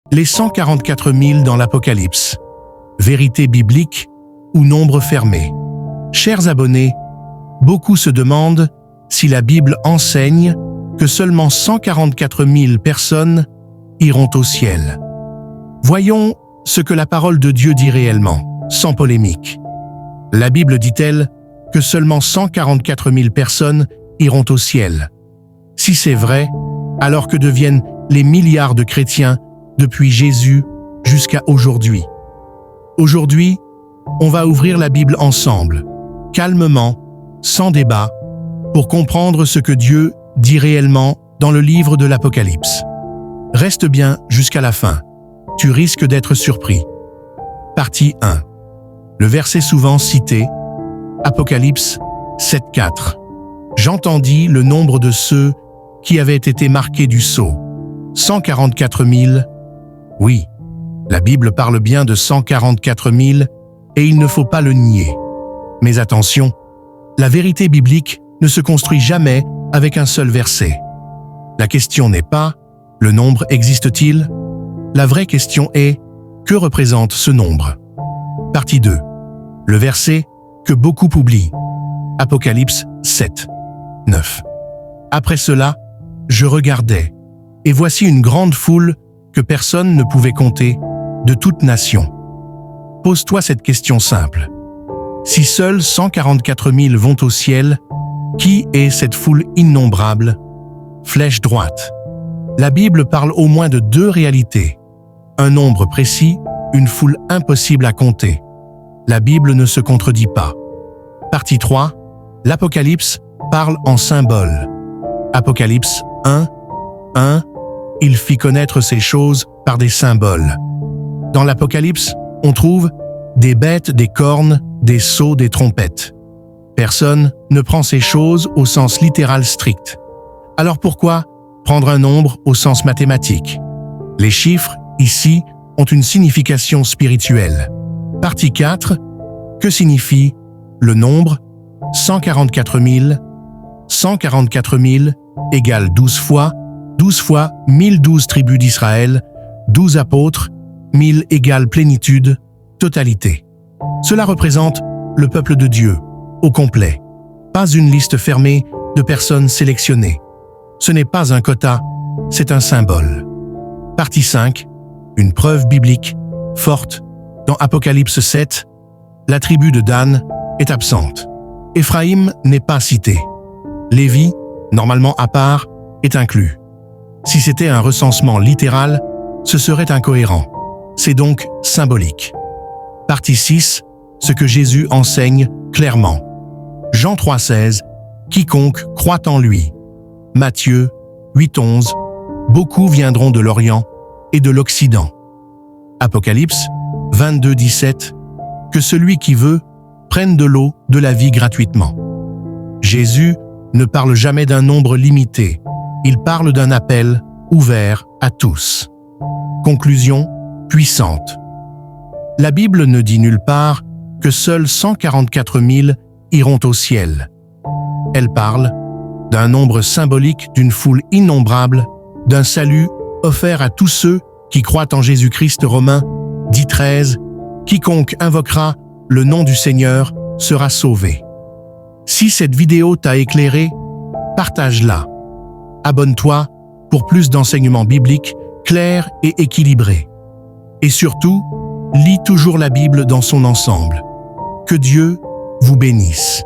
Les 144 000 dans l'Apocalypse. Vérité biblique ou nombre fermé? Chers abonnés, beaucoup se demandent si la Bible enseigne que seulement 144 000 personnes iront au ciel. Voyons ce que la parole de Dieu dit réellement, sans polémique. La Bible dit-elle que seulement 144 000 personnes iront au ciel? Si c'est vrai, alors que deviennent les milliards de chrétiens depuis Jésus jusqu'à aujourd'hui? Aujourd'hui, on va ouvrir la Bible ensemble, calmement, sans débat, pour comprendre ce que Dieu dit réellement dans le livre de l'Apocalypse. Reste bien jusqu'à la fin, tu risques d'être surpris. Partie 1. Le verset souvent cité, Apocalypse 7,4. J'entendis le nombre de ceux qui avaient été marqués du sceau. 144 000. Oui, la Bible parle bien de 144 000 et il ne faut pas le nier. Mais attention, la vérité biblique ne se construit jamais avec un seul verset. La question n'est pas « le nombre existe-t-il ?» La vraie question est « que représente ce nombre ?» Partie 2. Le verset que beaucoup oublient. Apocalypse 7, 9. Après cela, je regardais, et voici une grande foule que personne ne pouvait compter, de toute nation. Pose-toi cette question simple. Si seuls 144 000 vont au ciel, qui est cette foule innombrable? Flèche droite. La Bible parle au moins de deux réalités. Un nombre précis, une foule impossible à compter. La Bible ne se contredit pas. Partie 3. L'Apocalypse parle en symboles. Apocalypse 1, 1. Il fit connaître ces choses par des symboles. Dans l'Apocalypse, on trouve des bêtes, des cornes, des sceaux, des trompettes. Personne ne prend ces choses au sens littéral strict. Alors pourquoi prendre un nombre au sens mathématique? Les chiffres, ici, ont une signification spirituelle. Partie 4. Que signifie le nombre? 144 000. 144 000 égale 12 fois 1012 tribus d'Israël, 12 apôtres, 1000 égale plénitude, totalité. Cela représente le peuple de Dieu, au complet. Pas une liste fermée de personnes sélectionnées. Ce n'est pas un quota, c'est un symbole. Partie 5. Une preuve biblique forte. Dans Apocalypse 7, la tribu de Dan est absente. Éphraïm n'est pas cité. Lévi, normalement à part, est inclus. Si c'était un recensement littéral, ce serait incohérent. C'est donc symbolique. Partie 6. Ce que Jésus enseigne clairement. Jean 3,16. Quiconque croit en lui. Matthieu 8,11. Beaucoup viendront de l'Orient et de l'Occident. Apocalypse 22,17. Que celui qui veut prenne de l'eau de la vie gratuitement. Jésus ne parle jamais d'un nombre limité. Il parle d'un appel ouvert à tous. Conclusion puissante. La Bible ne dit nulle part que seuls 144 000 iront au ciel. Elle parle d'un nombre symbolique d'une foule innombrable, d'un salut offert à tous ceux qui croient en Jésus-Christ. Romains 10,13. Quiconque invoquera le nom du Seigneur sera sauvé. Si cette vidéo t'a éclairé, partage-la. Abonne-toi pour plus d'enseignements bibliques clairs et équilibrés. Et surtout, lis toujours la Bible dans son ensemble. Que Dieu vous bénisse.